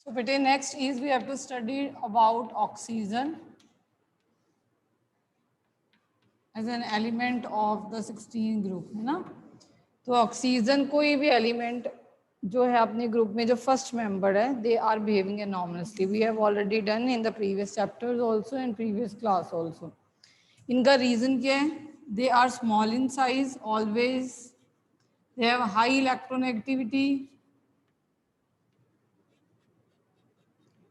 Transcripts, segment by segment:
So beta next is we have to study about oxygen as an element of the 16 group, है ना। तो oxygen कोई भी element जो है अपने ग्रुप में जो फर्स्ट मेंबर है, they are behaving enormously. We have already done in the previous chapters also in previous class also. इनका रीजन क्या है? They are small in size always, they have high electronegativity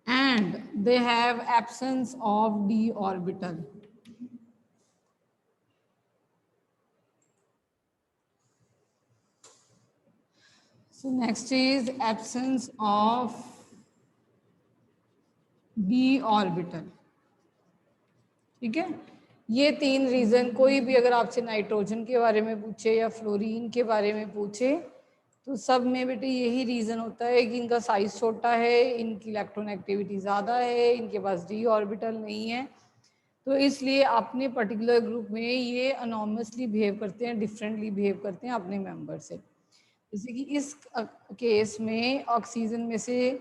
and they have absence of d orbital. So next is absence of d orbital. ठीक है, ये तीन reason, कोई भी अगर आपसे नाइट्रोजन के बारे में पूछे या फ्लोरीन के बारे में पूछे तो सब में बेटे यही रीजन होता है कि इनका साइज छोटा है, इनकी इलेक्ट्रोनेगेटिविटी ज़्यादा है, इनके पास डी ऑर्बिटल नहीं है, तो इसलिए अपने पर्टिकुलर ग्रुप में ये अनॉर्मसली बिहेव करते हैं, डिफरेंटली बिहेव करते हैं अपने मेंबर से। जैसे कि इस केस में ऑक्सीजन में से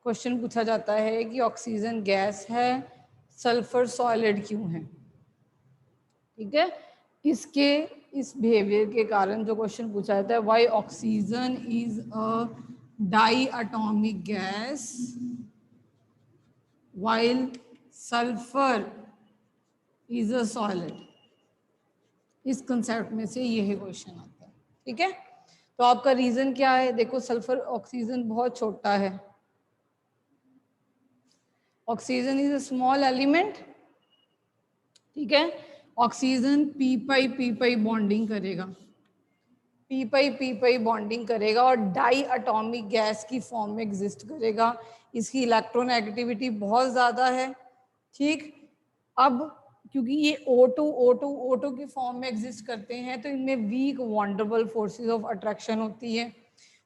क्वेश्चन पूछा जाता है कि ऑक्सीजन गैस है, सल्फर सॉलिड क्यों है। ठीक है, इसके इस बिहेवियर के कारण जो क्वेश्चन पूछा जाता है, why oxygen is a diatomic gas while sulphur is a solid. इस कंसेप्ट में से यही क्वेश्चन आता है। ठीक है, तो आपका रीजन क्या है? देखो, सल्फर ऑक्सीजन बहुत छोटा है, oxygen is a small element. ठीक है, ऑक्सीजन पी पाई बॉन्डिंग करेगा, पी पाई बॉन्डिंग करेगा और डाई एटॉमिक गैस की फॉर्म में एग्जिस्ट करेगा। इसकी इलेक्ट्रोनेगेटिविटी बहुत ज़्यादा है। ठीक, अब क्योंकि ये O2 की फॉर्म में एग्जिस्ट करते हैं तो इनमें वीक वॉन्डरेबल फोर्सेस ऑफ अट्रैक्शन होती है।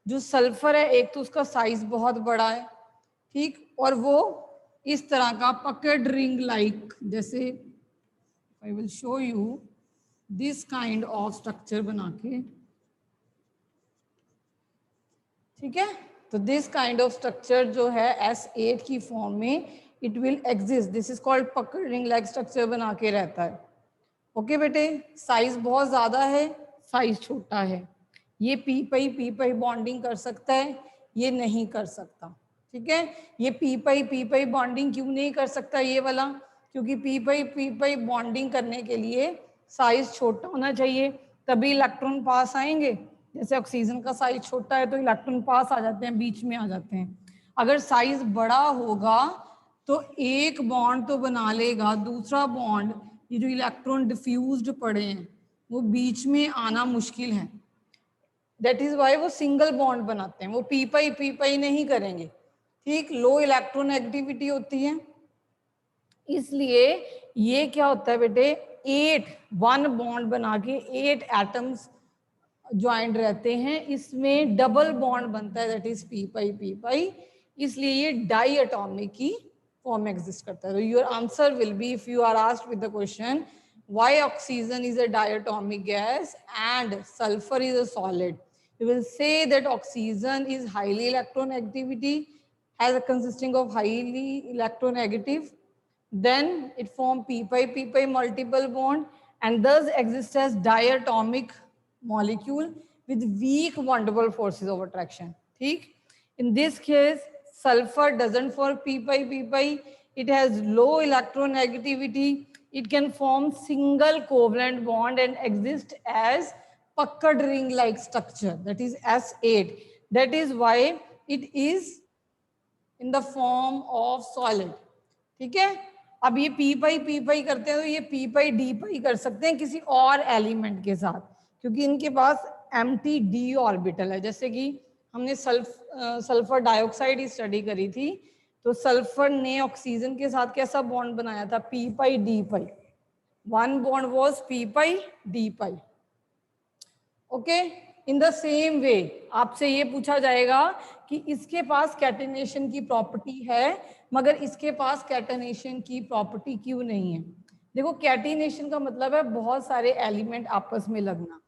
जो सल्फर है, एक तो उसका साइज बहुत बड़ा है, ठीक, और वो इस तरह का पकेड रिंग लाइक, जैसे I will show you this kind of structure बना के, ठीक है। तो दिस काइंड ऑफ स्ट्रक्चर जो है S8 की फॉर्म में it will exist, this is called पकड़ रिंग लाइक स्ट्रक्चर बना के रहता है। ओके बेटे, साइज बहुत ज्यादा है, साइज छोटा है, ये पी पाई बॉन्डिंग कर सकता है, ये नहीं कर सकता। ठीक है, ये पी पाई बॉन्डिंग क्यों नहीं कर सकता ये वाला? क्योंकि पी पाई बॉन्डिंग करने के लिए साइज छोटा होना चाहिए, तभी इलेक्ट्रॉन पास आएंगे। जैसे ऑक्सीजन का साइज छोटा है तो इलेक्ट्रॉन पास आ जाते हैं, बीच में आ जाते हैं। अगर साइज बड़ा होगा तो एक बॉन्ड तो बना लेगा, दूसरा बॉन्ड, ये जो इलेक्ट्रॉन डिफ्यूज्ड पड़े हैं वो बीच में आना मुश्किल है। दैट इज वाई वो सिंगल बॉन्ड बनाते हैं, वो पी पाई नहीं करेंगे। ठीक, लो इलेक्ट्रोनेगेटिविटी होती है, इसलिए ये क्या होता है बेटे, 1 बॉन्ड बना के 8 एटम्स ज्वाइंट रहते हैं, इसमें डबल बॉन्ड बनता है, दैट इज पी पाई, इसलिए ये डाई एटॉमिक की फॉर्म में एग्जिस्ट करता है। तो your answer will be, if you are asked with the question why oxygen is a diatomic gas and sulphur is a solid, you will say that oxygen is highly electronegativity, has a consisting of highly electronegative, then it form p pi multiple bond and thus exists as diatomic molecule with weak wonderful forces of attraction. ठीक, in this case sulfur doesn't form p pi, it has low electronegativity, it can form single covalent bond and exist as puckered ring like structure, that is S8, that is why it is in the form of solid. ठीक है, अब ये P पाई करते हैं तो ये P पाई D पाई कर सकते हैं किसी और एलिमेंट के साथ, क्योंकि इनके पास एम्प्टी डी ऑर्बिटल है। जैसे कि हमने सल्फर डाइऑक्साइड ही स्टडी करी थी, तो सल्फर ने ऑक्सीजन के साथ कैसा बॉन्ड बनाया था? P pi D pi, 1 bond was P pi D pi. Okay, in the same वे आपसे ये पूछा जाएगा कि इसके पास कैटेनेशन की प्रॉपर्टी है मगर इसके पास कैटेनेशन की प्रॉपर्टी क्यों नहीं है? देखो, कैटेनेशन का मतलब है बहुत सारे एलिमेंट आपस में लगना।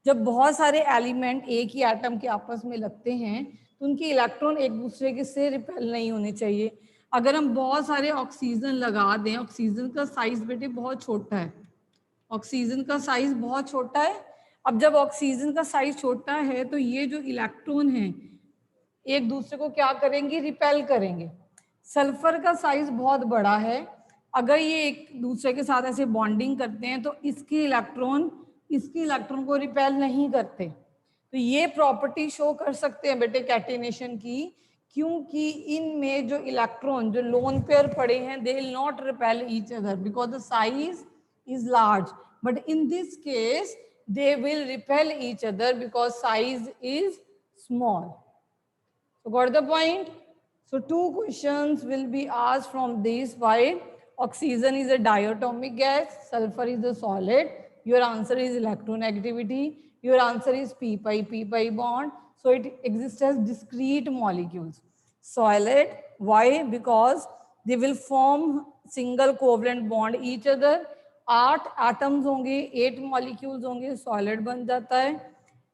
जब बहुत सारे एलिमेंट एक ही एटम के आपस में लगते हैं तो उनकी इलेक्ट्रॉन एक दूसरे के से रिपेल नहीं होने चाहिए। अगर हम बहुत सारे ऑक्सीजन लगा दें, ऑक्सीजन का साइज बेटे बहुत छोटा है, ऑक्सीजन का साइज बहुत छोटा है। अब जब ऑक्सीजन का साइज छोटा है तो ये जो इलेक्ट्रॉन है एक दूसरे को क्या करेंगे, रिपेल करेंगे। सल्फर का साइज बहुत बड़ा है, अगर ये एक दूसरे के साथ ऐसे बॉन्डिंग करते हैं तो इसके इलेक्ट्रॉन को रिपेल नहीं करते। तो ये प्रॉपर्टी शो कर सकते हैं बेटे कैटिनेशन की, क्योंकि इनमें जो इलेक्ट्रॉन जो लोन पेयर पड़े हैं they will not repel each other because the size is large, but in this case they will repel each other because size is small. So got the point? So two questions will be asked from this. Why oxygen is a diatomic gas, sulfur is a solid. Your answer is electronegativity. Your answer is p pi bond. So it exists as discrete molecules. Solid, why? Because they will form single covalent bond each other. 8 atoms होंगे, 8 molecules होंगे, solid बन जाता है।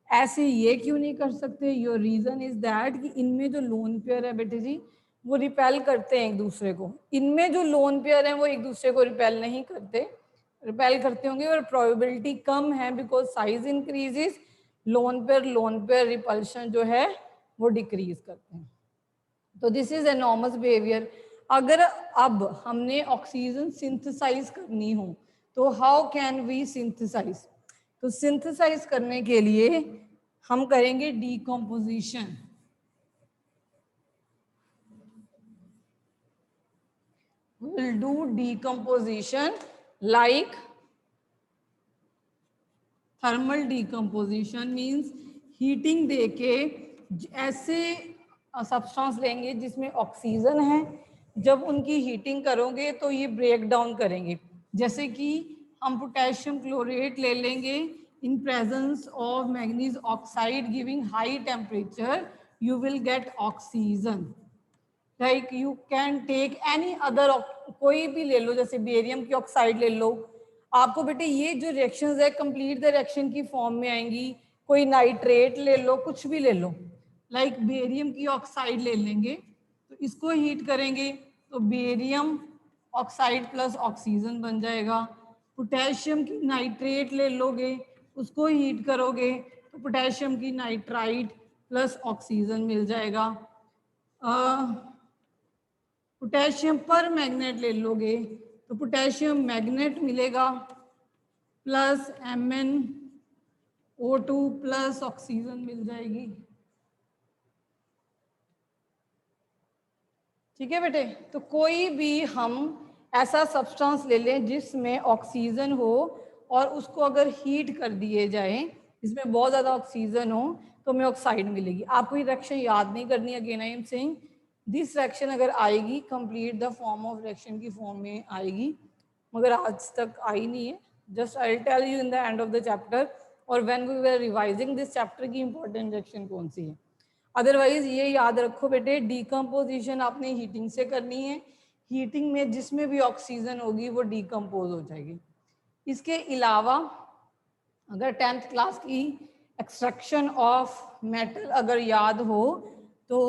ऐसे ये क्यों नहीं कर सकते? योर रीजन इज दैट कि इनमें जो लोन पेयर है बेटे जी वो रिपेल करते हैं एक दूसरे को। इनमें जो लोन पेयर है वो एक दूसरे को रिपेल नहीं करते, रिपेल करते होंगे और प्रोबेबिलिटी कम है because size increases, lone pair repulsion जो है वो डिक्रीज करते हैं। तो दिस इज एनॉर्मस बिहेवियर। अगर अब हमने ऑक्सीजन सिंथेसाइज करनी हो तो हाउ कैन वी सिंथेसाइज? तो सिंथेसाइज करने के लिए हम करेंगे decomposition. Will do decomposition like thermal decomposition, means heating देके ऐसे सब्सटेंस लेंगे जिसमें ऑक्सीजन है, जब उनकी हीटिंग करोगे तो ये ब्रेक डाउन करेंगे। जैसे कि हम पोटेशियम क्लोरेट ले लेंगे in presence of manganese oxide giving high temperature, you will get oxygen. Like you can take any other, कोई भी ले लो, जैसे बेरियम की ऑक्साइड ले लो। आपको बेटे ये जो रिएक्शंस है कंप्लीट द रिएक्शन की फॉर्म में आएंगी। कोई नाइट्रेट ले लो, कुछ भी ले लो, लाइक बेरियम की ऑक्साइड ले लेंगे तो इसको हीट करेंगे तो बेरियम ऑक्साइड प्लस ऑक्सीजन बन जाएगा। पोटेशियम की नाइट्रेट ले लोगे, उसको हीट करोगे तो पोटेशियम की नाइट्राइट प्लस ऑक्सीजन मिल जाएगा। पोटेशियम पर मैग्नेट ले लोगे तो पोटेशियम मैग्नेट मिलेगा प्लस MnO2 प्लस ऑक्सीजन मिल जाएगी। ठीक है बेटे, तो कोई भी हम ऐसा सब्सटेंस ले लें जिसमें ऑक्सीजन हो और उसको अगर हीट कर दिए जाए, इसमें बहुत ज़्यादा ऑक्सीजन हो तो हमें ऑक्साइड मिलेगी। आपको ये रिएक्शन याद नहीं करनी, again I am saying this reaction अगर आएगी complete the form of reaction की फॉर्म में आएगी, मगर आज तक आई नहीं है। Just I will tell you in the end of the chapter और when we were revising this chapter की इंपॉर्टेंट रिएक्शन कौन सी है। अदरवाइज ये याद रखो बेटे, डीकम्पोजिशन आपने हीटिंग से करनी है, हीटिंग में जिसमें भी ऑक्सीजन होगी वो डीकम्पोज हो जाएगी। इसके अलावा अगर 10th क्लास की एक्सट्रैक्शन ऑफ मेटल अगर याद हो तो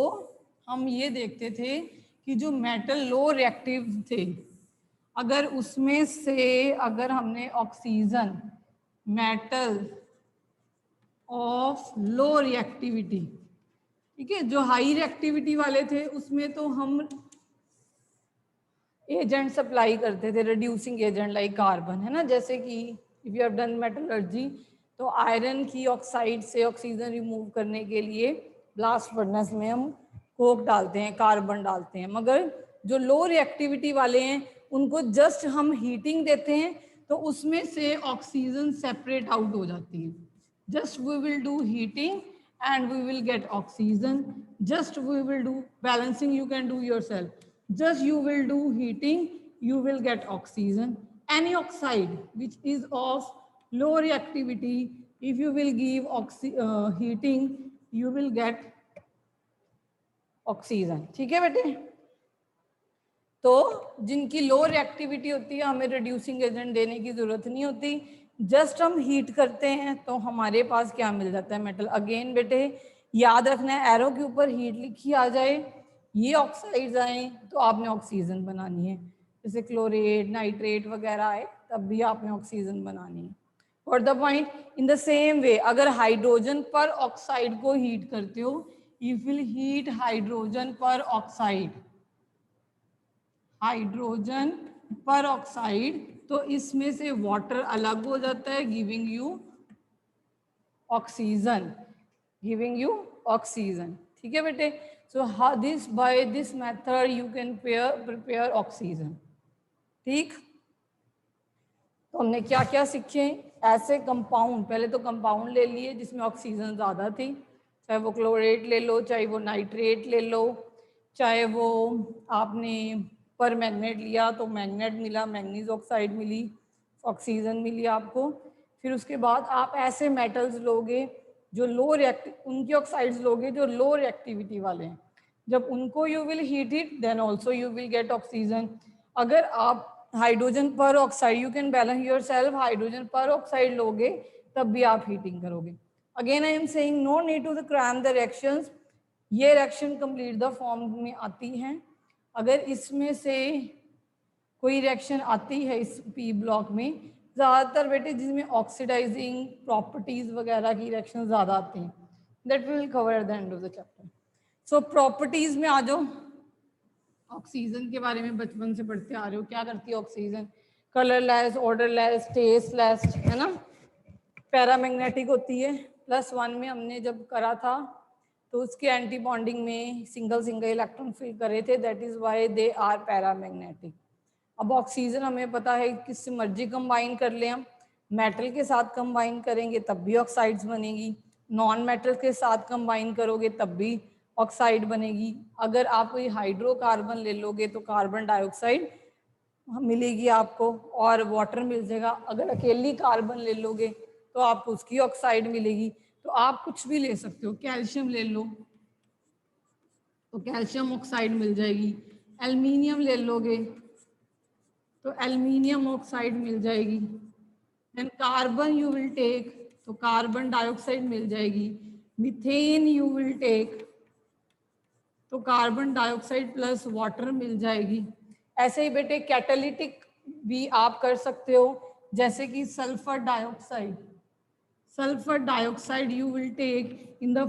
हम ये देखते थे कि जो मेटल लो रिएक्टिव थे, अगर उसमें से अगर हमने oxygen metal of low reactivity, ठीक है, जो हाई रिएक्टिविटी वाले थे उसमें तो हम एजेंट सप्लाई करते थे, रिड्यूसिंग एजेंट लाइक कार्बन, है ना। जैसे कि if you have done metallurgy तो आयरन की ऑक्साइड से ऑक्सीजन रिमूव करने के लिए ब्लास्ट फर्नेस में हम कोक डालते हैं, कार्बन डालते हैं। मगर जो लो रिएक्टिविटी वाले हैं उनको जस्ट हम हीटिंग देते हैं तो उसमें से ऑक्सीजन सेपरेट आउट हो जाती है। Just we will do heating and we will get oxygen. Just we will do balancing, you can do yourself. Just you will do heating, you will get oxygen. Any oxide which is of low reactivity, if you will give heating, you will get oxygen. ठीक है बेटे, तो जिनकी लो reactivity होती है हमें reducing agent देने की जरूरत नहीं होती, जस्ट हम हीट करते हैं तो हमारे पास क्या मिल जाता है, मेटल। अगेन बेटे याद रखना है, एरो के ऊपर हीट लिखी आ जाए, ये ऑक्साइड्स आए तो आपने ऑक्सीजन बनानी है। जैसे क्लोरेट, नाइट्रेट वगैरह आए तब भी आपने ऑक्सीजन बनानी है। और the point, in the same way अगर हाइड्रोजन पर ऑक्साइड को हीट करते हो, यू विल हीट हाइड्रोजन पर ऑक्साइड, हाइड्रोजन पर ऑक्साइड, तो इसमें से वाटर अलग हो जाता है, giving you oxygen, giving you oxygen. ठीक है बेटे, so this by this method you can prepare oxygen. ठीक, तो हमने क्या क्या सीखे, ऐसे कंपाउंड, पहले तो कंपाउंड ले लिए जिसमें ऑक्सीजन ज़्यादा थी, चाहे वो क्लोरेट ले लो, चाहे वो नाइट्रेट ले लो, चाहे वो आपने पर मैग्नेट लिया तो मैग्नेट मिला, मैग्नीज ऑक्साइड मिली, ऑक्सीजन मिली आपको। फिर उसके बाद आप ऐसे मेटल्स लोगे जो लो रिएक्टिव, उनकी ऑक्साइड्स लोगे जो लो रिएक्टिविटी वाले हैं, जब उनको you will heat it then also you will get oxygen. अगर आप hydrogen peroxide, you can balance yourself, hydrogen peroxide लोगे तब भी आप हीटिंग करोगे। Again I am saying no need to cram the reactions, ये reaction complete the form में आती हैं। अगर इसमें से कोई रिएक्शन आती है इस पी ब्लॉक में, ज़्यादातर बेटे जिसमें ऑक्सीडाइजिंग प्रॉपर्टीज वगैरह की रिएक्शन ज़्यादा आती हैं, that will cover at the end of the chapter. So properties में आ जाओ। ऑक्सीजन के बारे में बचपन से पढ़ते आ रहे हो, क्या करती है ऑक्सीजन, कलरलेस, ऑर्डरलेस, टेस्टलेस, है ना, पैरामैग्नेटिक होती है। +1 में हमने जब करा था तो उसके एंटी बॉन्डिंग में सिंगल सिंगल इलेक्ट्रॉन फिल करे थे, that is why they are paramagnetic. अब ऑक्सीजन हमें पता है किससे मर्जी कंबाइन कर ले, हम मेटल के साथ कंबाइन करेंगे तब भी ऑक्साइड्स बनेगी, नॉन मेटल के साथ कंबाइन करोगे तब भी ऑक्साइड बनेगी। अगर आप कोई हाइड्रोकार्बन ले लोगे तो कार्बन डाइऑक्साइड मिलेगी आपको और वाटर मिल जाएगा। अगर अकेली कार्बन ले लोगे तो आपको उसकी ऑक्साइड मिलेगी। तो आप कुछ भी ले सकते हो, कैल्शियम ले लो तो कैल्शियम ऑक्साइड मिल जाएगी, एल्युमिनियम ले लोगे तो एल्युमिनियम ऑक्साइड मिल जाएगी, then carbon you will take तो कार्बन डाइऑक्साइड मिल जाएगी, मीथेन यू विल टेक तो कार्बन डाइऑक्साइड प्लस वाटर मिल जाएगी। ऐसे ही बेटे कैटालिटिक भी आप कर सकते हो, जैसे कि sulphur dioxide, sulphur dioxide you will take in the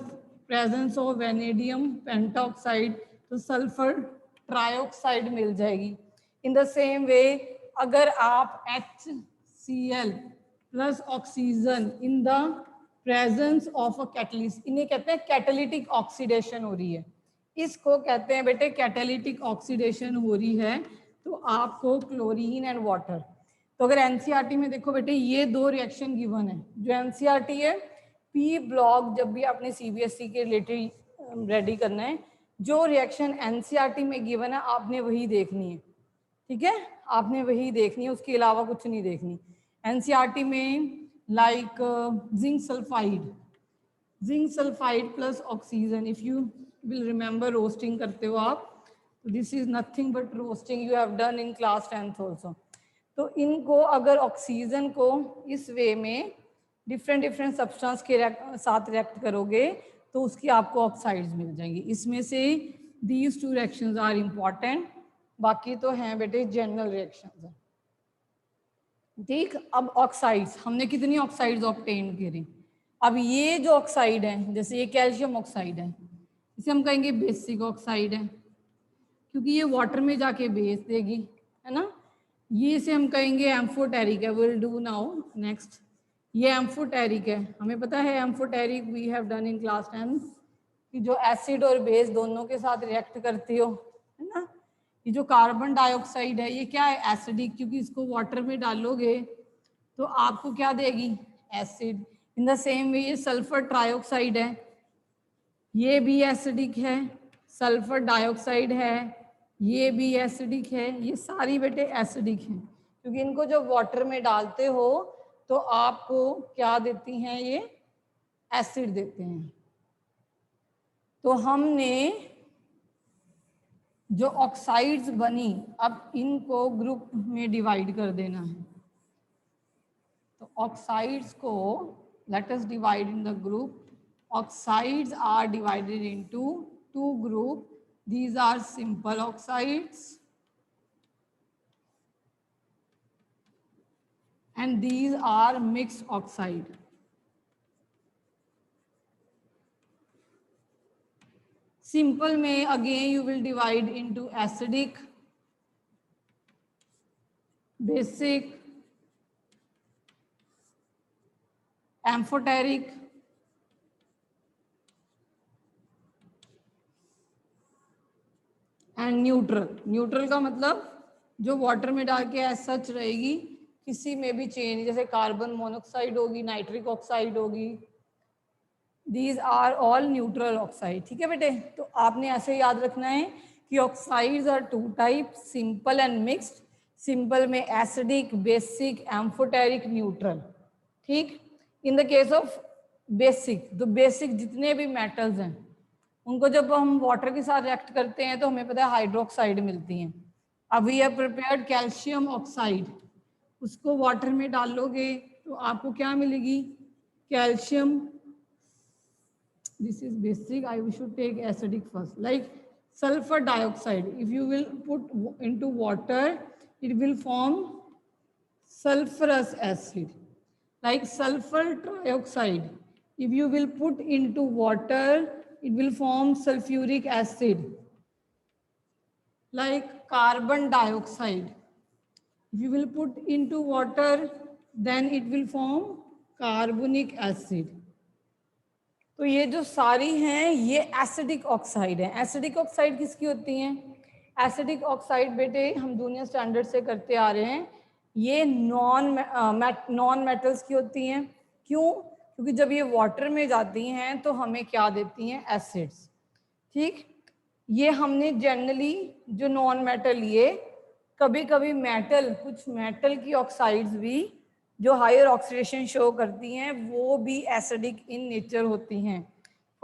presence of vanadium pentaoxide तो सल्फर ट्राइऑक्साइड मिल जाएगी। इन द सेम वे अगर आप HCl plus oxygen in the presence of a catalyst, इन्हें कहते हैं कैटालिटिक ऑक्सीडेशन हो रही है, इसको कहते हैं बेटे कैटालिटिक ऑक्सीडेशन हो रही है, तो आपको क्लोरीन एंड वाटर। तो अगर एनसीईआरटी में देखो बेटे ये दो रिएक्शन गिवन है, जो एनसीईआरटी है पी ब्लॉक, जब भी आपने सीबीएसई के रिलेटेड रेडी करना है, जो रिएक्शन एनसीईआरटी में गिवन है आपने वही देखनी है। ठीक है, आपने वही देखनी है, उसके अलावा कुछ नहीं देखनी। एनसीईआरटी में like zinc sulphide plus oxygen, if you will remember roasting करते हो आप, तो this is nothing but roasting, you have done in class 10th also. तो इनको अगर ऑक्सीजन को इस वे में डिफरेंट डिफरेंट सब्सटेंस के साथ रिएक्ट करोगे तो उसकी आपको ऑक्साइड्स मिल जाएंगी। इसमें से दीज 2 रिएक्शंस आर इम्पॉर्टेंट, बाकी तो हैं बेटे जनरल रिएक्शंस हैं। ठीक, अब ऑक्साइड्स हमने कितनी ऑक्साइड्स ऑब्टेन करी। अब ये जो ऑक्साइड है, जैसे ये कैल्शियम ऑक्साइड है, इसे हम कहेंगे बेसिक ऑक्साइड है क्योंकि ये वाटर में जाके बेस देगी, है ना। ये इसे हम कहेंगे एम्फोटेरिक है, विल डू नाउ नेक्स्ट। ये एम्फोटेरिक है, हमें पता है amphoteric we have done in class 10 कि जो एसिड और बेस दोनों के साथ रिएक्ट करती हो, है ना। ये जो कार्बन डाइऑक्साइड है ये क्या है, एसिडिक, क्योंकि इसको वाटर में डालोगे तो आपको क्या देगी, एसिड। इन द सेम वे ये सल्फर ट्राइऑक्साइड है, ये भी एसिडिक है, सल्फर डाइऑक्साइड है, ये भी एसिडिक है, ये सारी बेटे एसिडिक हैं क्योंकि इनको जब वाटर में डालते हो तो आपको क्या देती हैं, ये एसिड देते हैं। तो हमने जो ऑक्साइड्स बनी अब इनको ग्रुप में डिवाइड कर देना है। तो ऑक्साइड्स को let us divide in the group oxides are divided into two group. These are simple oxides and these are mixed oxide. Simple में again you will divide into acidic, basic, amphoteric and neutral. Neutral का मतलब जो water में डाल के as such रहेगी, किसी में भी चेंज, जैसे कार्बन मोनोक्साइड होगी, नाइट्रिक ऑक्साइड होगी. These are all neutral oxide. ठीक है बेटे, तो आपने ऐसे याद रखना है कि oxides are two type, simple and mixed. Simple में एसिडिक, बेसिक, एम्फोटेरिक, न्यूट्रल. ठीक. In the case of basic, तो बेसिक जितने भी मेटल्स हैं उनको जब हम वाटर के साथ रिएक्ट करते हैं तो हमें पता है हाइड्रोक्साइड मिलती हैं. अब we have prepared calcium oxide, उसको वाटर में डालोगे तो आपको क्या मिलेगी? Calcium. This is basic. I should take acidic first. Like sulfur dioxide, if you will put into water it will form sulfurous acid. Like sulfur trioxide, if you will put into water it will form sulfuric acid. Like carbon dioxide, if you will put into water then it will form carbonic acid. तो ये जो सारी हैं ये acidic oxide है. Acidic oxide किसकी होती हैं? एसिडिक ऑक्साइड बेटे हम जूनियर स्टैंडर्ड से करते आ रहे हैं, ये नॉन मेटल्स की होती हैं. क्यों? क्योंकि जब ये वाटर में जाती हैं तो हमें क्या देती हैं? एसिड्स. ठीक. ये हमने जनरली जो नॉन मेटल लिए, कभी कभी मेटल, कुछ मेटल की ऑक्साइड्स भी जो हायर ऑक्सीडेशन शो करती हैं वो भी एसिडिक इन नेचर होती हैं.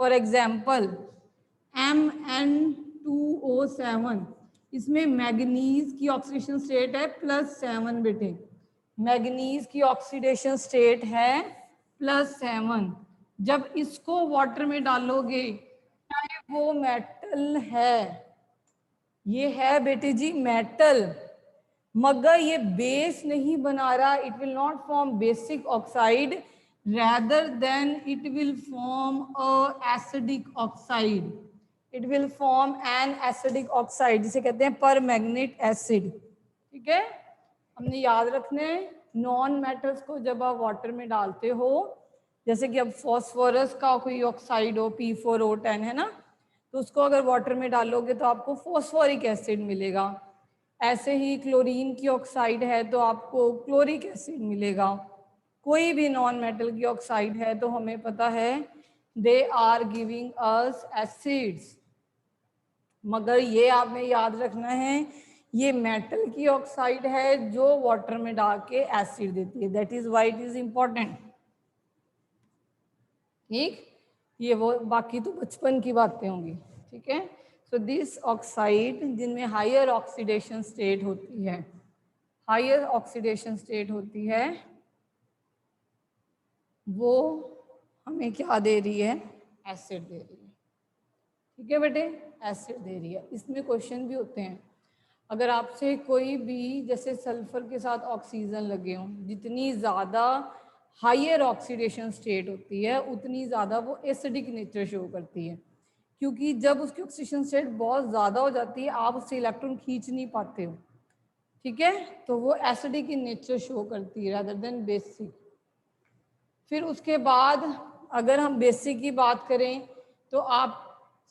फॉर एग्जांपल MN2O7, इसमें मैग्नीज की ऑक्सीडेशन स्टेट है +7 बेटे. मैग्नीज की ऑक्सीडेशन स्टेट है +7. जब इसको वाटर में डालोगे चाहे वो मेटल है, ये है बेटे जी मेटल, मगर ये बेस नहीं बना रहा. It will not form basic oxide, rather than it will form a acidic oxide. It will form an acidic oxide जिसे कहते हैं परमैग्नेट एसिड. ठीक है, हमने याद रखना है नॉन मेटल्स को जब आप वाटर में डालते हो, जैसे कि अब फॉस्फोरस का कोई ऑक्साइड हो P4O10 है ना, तो उसको अगर वाटर में डालोगे तो आपको फॉस्फोरिक एसिड मिलेगा. ऐसे ही क्लोरीन की ऑक्साइड है तो आपको क्लोरिक एसिड मिलेगा. कोई भी नॉन मेटल की ऑक्साइड है तो हमें पता है they are giving us acids. मगर ये आपने याद रखना है ये मेटल की ऑक्साइड है जो वाटर में डाल के एसिड देती है. That is why it is important. ठीक. ये वो बाकी तो बचपन की बातें होंगी. ठीक है. सो दिस ऑक्साइड जिनमें हायर ऑक्सीडेशन स्टेट होती है, हायर ऑक्सीडेशन स्टेट होती है, वो हमें क्या दे रही है? एसिड दे रही है. ठीक है बेटे, एसिड दे रही है. इसमें क्वेश्चन भी होते हैं. अगर आपसे कोई भी जैसे सल्फर के साथ ऑक्सीजन लगे हों, जितनी ज़्यादा हायर ऑक्सीडेशन स्टेट होती है उतनी ज़्यादा वो एसिडिक नेचर शो करती है. क्योंकि जब उसकी ऑक्सीडेशन स्टेट बहुत ज़्यादा हो जाती है आप उससे इलेक्ट्रॉन खींच नहीं पाते हो. ठीक है, तो वो एसिडिक इन नेचर शो करती है रादर देन बेसिक. फिर उसके बाद अगर हम बेसिक की बात करें तो आप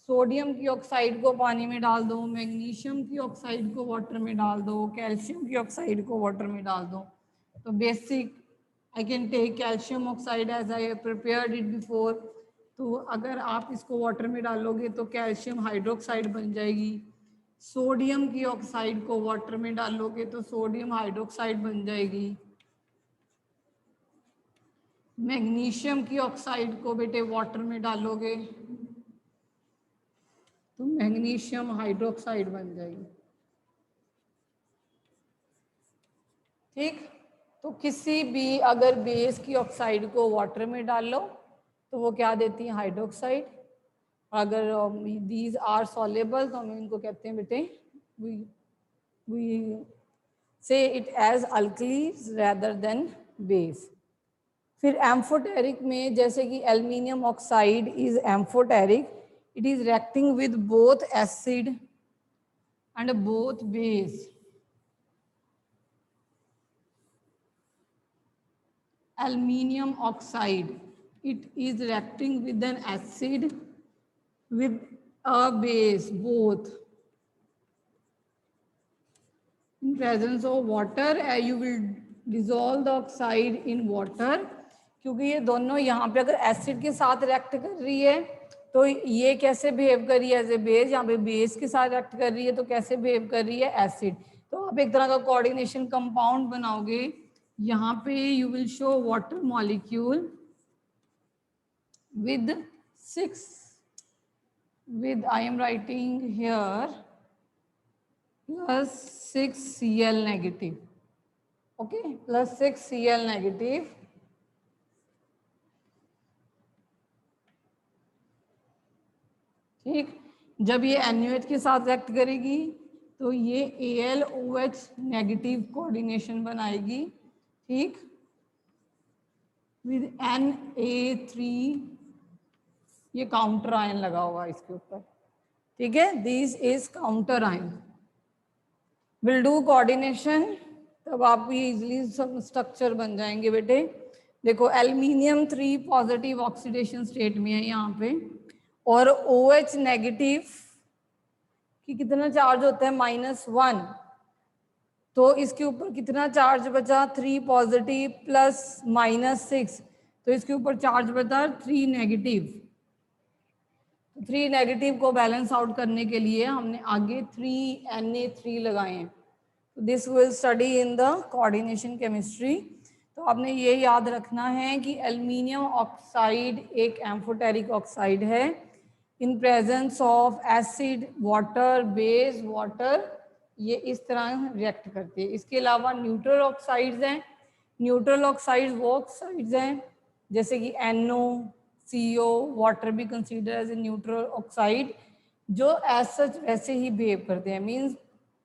सोडियम की ऑक्साइड को पानी में डाल दो, मैग्नीशियम की ऑक्साइड को वाटर में डाल दो, कैल्शियम की ऑक्साइड को वाटर में डाल दो, तो basic. I can take calcium oxide as I prepared it before. तो अगर आप इसको वाटर में डालोगे तो कैल्शियम हाइड्रोक्साइड बन जाएगी. सोडियम की ऑक्साइड को वाटर में डालोगे तो सोडियम हाइड्रोक्साइड बन जाएगी. मैग्नीशियम की ऑक्साइड को बेटे वाटर में डालोगे तो मैग्नीशियम हाइड्रोक्साइड बन जाएगी. ठीक. तो किसी भी अगर बेस की ऑक्साइड को वाटर में डाल लो तो वो क्या देती हैं, हाइड्रोक्साइड। अगर दीज आर सॉलेबल तो हम इनको कहते हैं बेटे we say it as alkalies rather than base. फिर एम्फोटेरिक में जैसे कि aluminium oxide is amphoteric, it is reacting with both acid and both base. Aluminium oxide, it is reacting with an acid with a base both. In presence of water you will dissolve the oxide in water, क्योंकि ये दोनों यहाँ पे अगर acid के साथ react कर रही है तो ये कैसे बिहेव कर रही है एज ए बेस, यहाँ पे बेस के साथ रिएक्ट कर रही है तो कैसे बिहेव कर रही है, एसिड। तो आप एक तरह का कोऑर्डिनेशन कंपाउंड बनाओगे, यहाँ पे you will show water molecule with 6 with I am writing here plus 6 Cl negative, okay, plus 6 Cl negative। ठीक, जब ये NaOH के साथ रिएक्ट करेगी तो ये AlOH नेगेटिव कोऑर्डिनेशन बनाएगी, ठीक, विद Na3, ये काउंटर आयन लगा हुआ है इसके ऊपर, ठीक है, this is counter ion. Will do coordination, तब आप भी इजिली सब स्ट्रक्चर बन जाएंगे बेटे। देखो एल्यूमिनियम 3 पॉजिटिव ऑक्सीडेशन स्टेट में है यहाँ पे, और OH नेगेटिव कि कितना चार्ज होता है, -1, तो इसके ऊपर कितना चार्ज बचा, 3 पॉजिटिव प्लस -6, तो इसके ऊपर चार्ज बचा 3 नेगेटिव। 3 नेगेटिव को बैलेंस आउट करने के लिए हमने आगे 3 Na3 लगाए हैं। तो this will study in the coordination chemistry. तो आपने ये याद रखना है कि एल्युमिनियम ऑक्साइड एक एम्फोटेरिक ऑक्साइड है। In presence of acid, water, base, water, ये इस तरह रिएक्ट करती है। इसके अलावा न्यूट्रल ऑक्साइड्स हैं। न्यूट्रल ऑक्साइड्स वो ऑक्साइड्स हैं जैसे कि NO, CO, वाटर भी consider as a neutral oxide, जो एज सच वैसे ही बिहेव करते हैं, means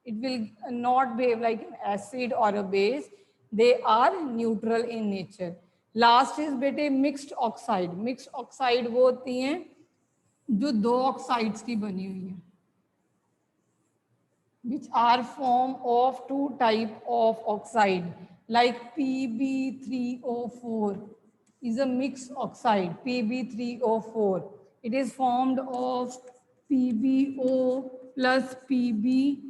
it will not behave like an acid और a base, they are neutral in nature. Last is बेटे मिक्स्ड ऑक्साइड। मिक्स्ड ऑक्साइड वो होती हैं जो 2 ऑक्साइड्स की बनी हुई हैं, which are form of 2 type of oxide like Pb3O4 is a mixed oxide, Pb3O4, it is formed of PbO plus PbO2,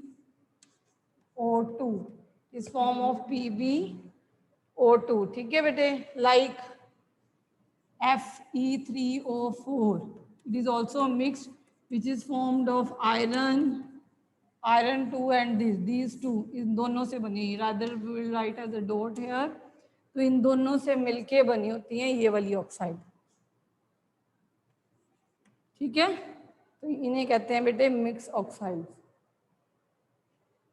is form of PbO2, ठीक है बेटे, like Fe3O4, it is also mixed which is formed of iron 2 and these two, इन दोनों से बनी, rather we will write as a dot here, तो इन दोनों से मिलके बनी होती हैं ये वाली ऑक्साइड, ठीक है। तो इन्हें कहते हैं बेटे मिक्स ऑक्साइड।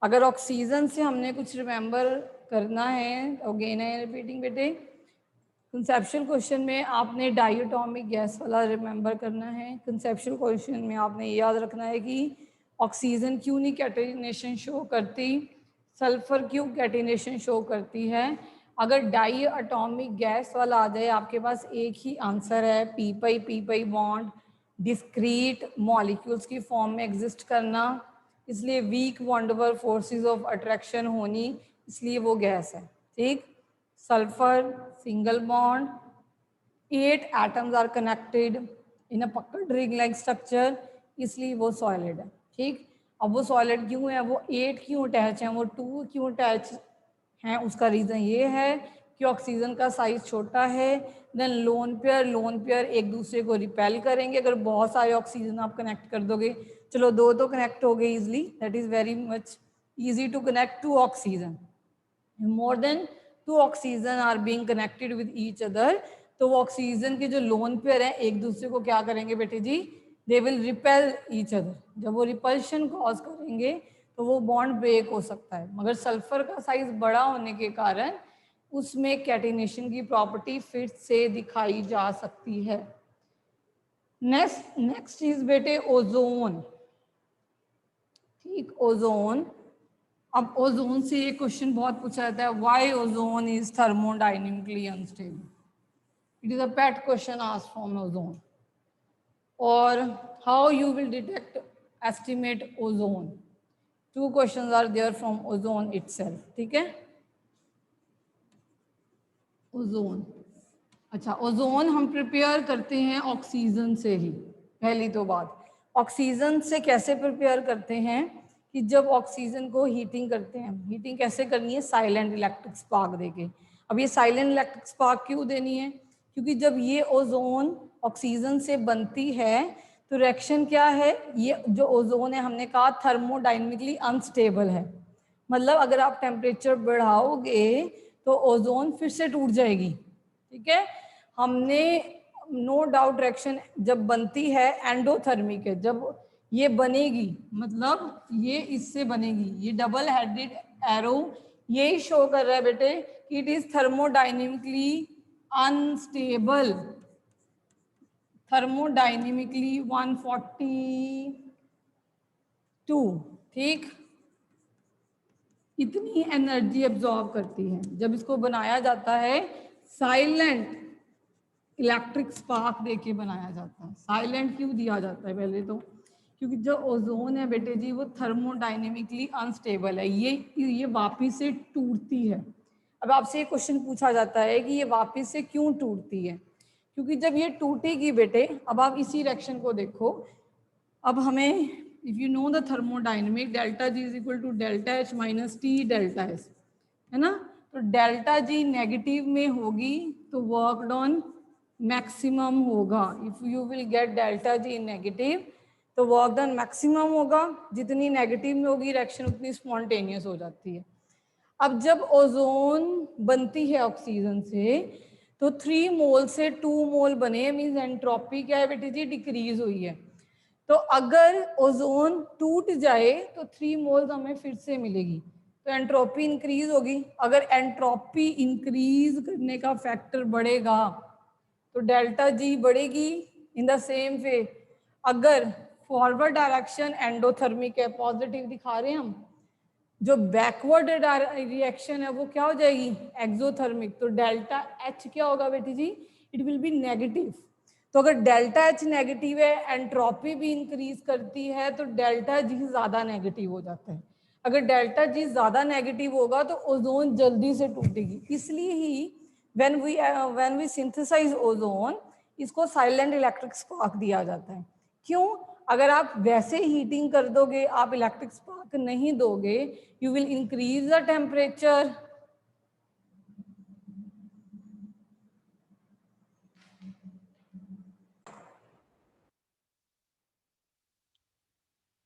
अगर ऑक्सीजन से हमने कुछ रिमेंबर करना है, अगेन आई रिपीटिंग बेटे, कंसेप्शुअल क्वेश्चन में आपने डायटोमिक गैस वाला रिमेंबर करना है। कंसेप्शुअल क्वेश्चन में आपने याद रखना है कि ऑक्सीजन क्यों नहीं कैटिनेशन शो करती, सल्फर क्यों कैटिनेशन शो करती है। अगर डाई एटॉमिक गैस वाला आ जाए आपके पास एक ही आंसर है, P pi bond discrete molecules की फॉर्म में एग्जिस्ट करना, इसलिए weak van der Waals forces of attraction होनी, इसलिए वो गैस है, ठीक। Sulphur single bond, 8 atoms are connected in a pucker ring like structure, इसलिए वो सॉलिड है, ठीक। अब वो सॉलिड क्यों है, वो 8 क्यों अटैच हैं, वो 2 क्यों अटैच हैं, उसका रीज़न ये है कि ऑक्सीजन का साइज छोटा है, देन लोन पेयर एक दूसरे को रिपेल करेंगे। अगर बहुत सारे ऑक्सीजन आप कनेक्ट कर दोगे, चलो 2 तो कनेक्ट हो गए easily, that is very much easy to connect 2 oxygen, more than 2 oxygen are being connected with each other, तो वो ऑक्सीजन के जो लोन पेयर हैं एक दूसरे को क्या करेंगे बेटे जी, they will repel each other. जब वो रिपल्शन कॉज करेंगे तो वो बॉन्ड ब्रेक हो सकता है, मगर सल्फर का साइज बड़ा होने के कारण उसमें कैटिनेशन की प्रॉपर्टी फिर से दिखाई जा सकती है, नेक्स्ट चीज बेटे ओजोन। ठीक, ओजोन। अब ओजोन से ये क्वेश्चन बहुत पूछा जाता है, why ozone is thermodynamically unstable. It is a pet question asked from ozone. और how you will detect estimate ozone. Two questions are there from ozone itself. ठीक है, ओजोन। अच्छा, ओजोन हम प्रिपेयर करते हैं ऑक्सीजन से ही। पहली तो बात, ऑक्सीजन से कैसे प्रिपेयर करते हैं कि जब ऑक्सीजन को हीटिंग करते हैं, हीटिंग कैसे करनी है, साइलेंट इलेक्ट्रिक स्पार्क देके। अब ये साइलेंट इलेक्ट्रिक स्पार्क क्यों देनी है, क्योंकि जब ये ओजोन ऑक्सीजन से बनती है तो रिएक्शन क्या है, ये जो ओजोन है हमने कहा थर्मोडायनेमिकली अनस्टेबल है। मतलब अगर आप टेम्परेचर बढ़ाओगे तो ओजोन फिर से टूट जाएगी। ठीक है, हमने नो डाउट रिएक्शन जब बनती है एंडोथर्मिक है, जब ये बनेगी मतलब ये इससे बनेगी, ये डबल हेडेड एरो यही शो कर रहा है बेटे कि it is thermodynamically unstable. Thermodynamically 142। ठीक, इतनी एनर्जी एब्जॉर्ब करती है। जब इसको बनाया जाता है साइलेंट इलेक्ट्रिक स्पार्क देके बनाया जाता है। साइलेंट क्यों दिया जाता है, पहले तो क्योंकि जो ओजोन है बेटे जी वो थर्मोडायनेमिकली अनस्टेबल है, ये वापिस से टूटती है। अब आपसे ये क्वेश्चन पूछा जाता है कि ये वापिस से क्यों टूटती है, क्योंकि जब ये टूटेगी बेटे, अब आप इसी रिएक्शन को देखो। अब हमें if you know the thermodynamic, delta G is equal to delta H minus T delta S, है ना। तो डेल्टा जी नेगेटिव में होगी तो वर्क डन मैक्सिमम होगा। If you will get delta G negative तो वर्क डन मैक्सिमम होगा। जितनी नेगेटिव में होगी रिएक्शन उतनी स्पॉन्टेनियस हो जाती है। अब जब ओजोन बनती है ऑक्सीजन से तो 3 मोल से 2 मोल बने, मीन्स एंट्रोपी क्या है बेटी जी, डिक्रीज हुई है। तो अगर ओजोन टूट जाए तो 3 मोल्स हमें फिर से मिलेगी, तो एंट्रोपी इंक्रीज होगी। अगर एंट्रोपी इंक्रीज करने का फैक्टर बढ़ेगा तो डेल्टा जी बढ़ेगी इन द सेम वे। अगर फॉरवर्ड डायरेक्शन एंडोथर्मिक है, पॉजिटिव दिखा रहे हैं हम, जो बैकवर्ड रिएक्शन है वो क्या हो जाएगी, एक्सोथर्मिक। तो डेल्टा एच क्या होगा बेटी जी, इट विल बी नेगेटिव। तो अगर डेल्टा एच नेगेटिव है, एंट्रोपी भी इंक्रीज करती है, तो डेल्टा जी ज्यादा नेगेटिव हो जाता है। अगर डेल्टा जी ज्यादा नेगेटिव होगा तो ओजोन जल्दी से टूटेगी। इसलिए he when we synthesise ozone, इसको साइलेंट इलेक्ट्रिक स्पार्क दिया जाता है। क्यों, अगर आप वैसे हीटिंग कर दोगे, आप इलेक्ट्रिक स्पार्क नहीं दोगे, you will increase the temperature.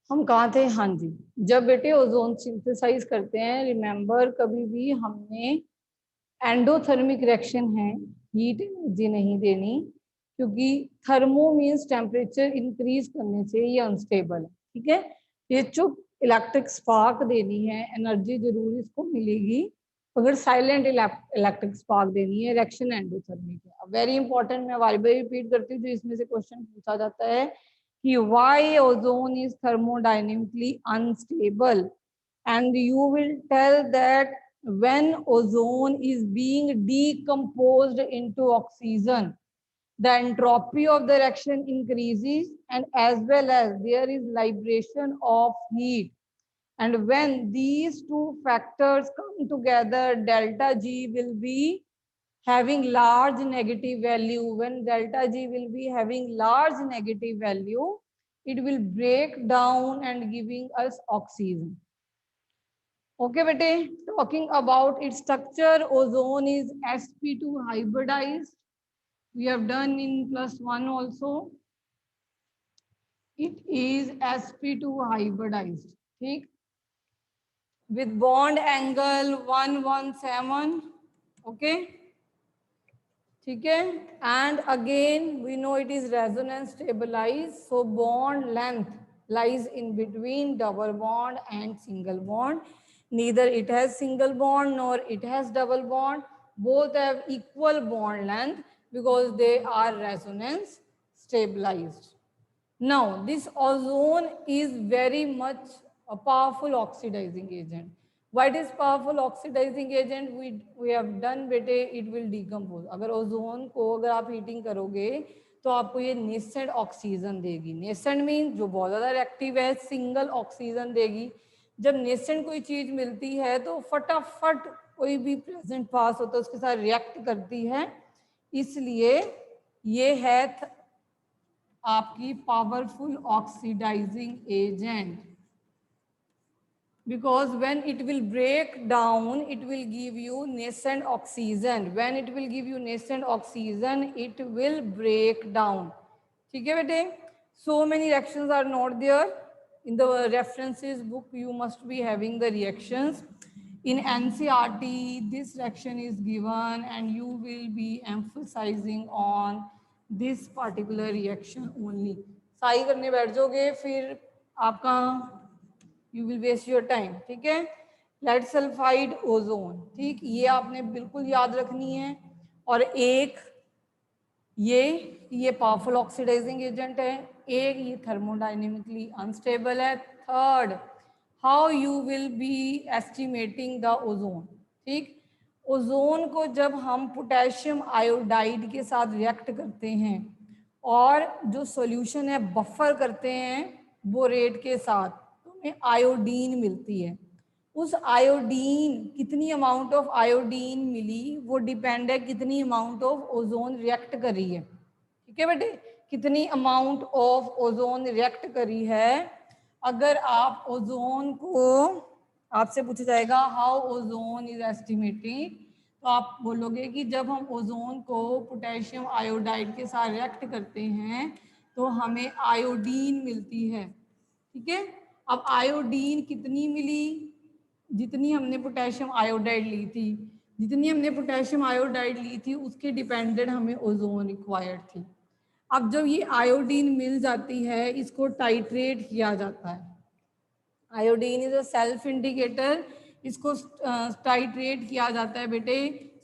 हम कहाँ थे, हाँ जी, जब बेटे ओजोन सिंथेसाइज करते हैं, रिमेंबर कभी भी हमने एंडोथर्मिक रिएक्शन है, हीट एनर्जी नहीं देनी, क्योंकि थर्मो मीन्स टेम्परेचर इंक्रीज करने से ये अनस्टेबल है। ठीक है, ये चुप इलेक्ट्रिक स्पार्क देनी है, एनर्जी जरूर इसको मिलेगी। अगर साइलेंट इलेक्ट्रिक स्पार्क देनी है, रिएक्शन एंडोथर्मिक है। अब वेरी इंपॉर्टेंट, मैं बार बार रिपीट करती हूँ, जो इसमें से क्वेश्चन पूछा जाता है कि why ozone is thermodynamically unstable, and you will tell that when ozone is being decomposed into oxygen, the entropy of the reaction increases, and as well as there is liberation of heat. And when these two factors come together, delta G will be having large negative value. When delta G will be having large negative value, it will break down and giving us oxygen. Okay, bete, talking about its structure, ozone is sp2 hybridized. We have done in +1 also. It is sp2 hybridized. ठीक, with bond angle 117. Okay. ठीक है, and again we know it is resonance stabilized, so bond length lies in between double bond and single bond. Neither it has single bond nor it has double bond, both have equal bond length because they are resonance stabilized. Now, this ozone is very much a powerful oxidizing agent. What is powerful oxidizing agent? We have done बेटे, it will decompose. अगर ozone को अगर आप heating करोगे तो आपको ये nascent oxygen देगी. नेसेंट मीन जो बहुत ज़्यादा रिएक्टिव है, सिंगल ऑक्सीजन देगी. जब नेसेंट कोई चीज़ मिलती है तो फटाफट कोई भी प्रेजेंट पास होता है उसके साथ रिएक्ट करती है. इसलिए ये है आपकी powerful oxidising agent. Because when it will break down, it will give you nascent oxygen. When it will give you nascent oxygen, it will break down. ठीक है बेटे? So many reactions are not there. In the references book, you must be having the reactions. In NCERT, this reaction is given and you will be emphasizing on this particular reaction only. Sai करने बैठ जाओगे फिर आपका you will waste your time. ठीक है. Lead sulphide ozone. ठीक, ये आपने बिल्कुल याद रखनी है. और एक ये पावरफुल ऑक्सीडाइजिंग एजेंट है. एक ये थर्मोडाइनेमिकली अनस्टेबल है. Third, how you will be estimating the ozone. ठीक, ओजोन को जब हम पोटेशियम आयोडाइड के साथ रिएक्ट करते हैं और जो सॉल्यूशन है बफर करते हैं बोरेट के साथ, में आयोडीन मिलती है. उस आयोडीन, कितनी अमाउंट ऑफ आयोडीन मिली वो डिपेंड है कितनी अमाउंट ऑफ ओजोन रिएक्ट करी है. ठीक है बेटे, कितनी अमाउंट ऑफ ओजोन रिएक्ट करी है. अगर आप ओजोन को, आपसे पूछा जाएगा हाउ ओजोन इज एस्टिमेटेड, तो आप बोलोगे कि जब हम ओजोन को पोटेशियम आयोडाइड के साथ रिएक्ट करते हैं तो हमें आयोडीन मिलती है. ठीक है. अब आयोडीन कितनी मिली? जितनी हमने पोटेशियम आयोडाइड ली थी, जितनी हमने पोटेशियम आयोडाइड ली थी उसके डिपेंडेंट हमें ओजोन रिक्वायर्ड थी. अब जब ये आयोडीन मिल जाती है, इसको टाइट्रेट किया जाता है. Iodine is a self indicator. इसको टाइट्रेट किया जाता है बेटे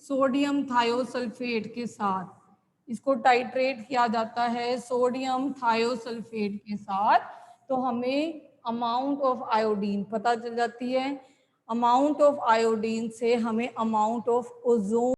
सोडियम थायोसल्फेट के साथ. इसको टाइट्रेट किया जाता है सोडियम थायोसल्फेट के साथ. तो हमें अमाउंट ऑफ आयोडीन पता चल जाती है. अमाउंट ऑफ आयोडीन से हमें अमाउंट ऑफ ओजोन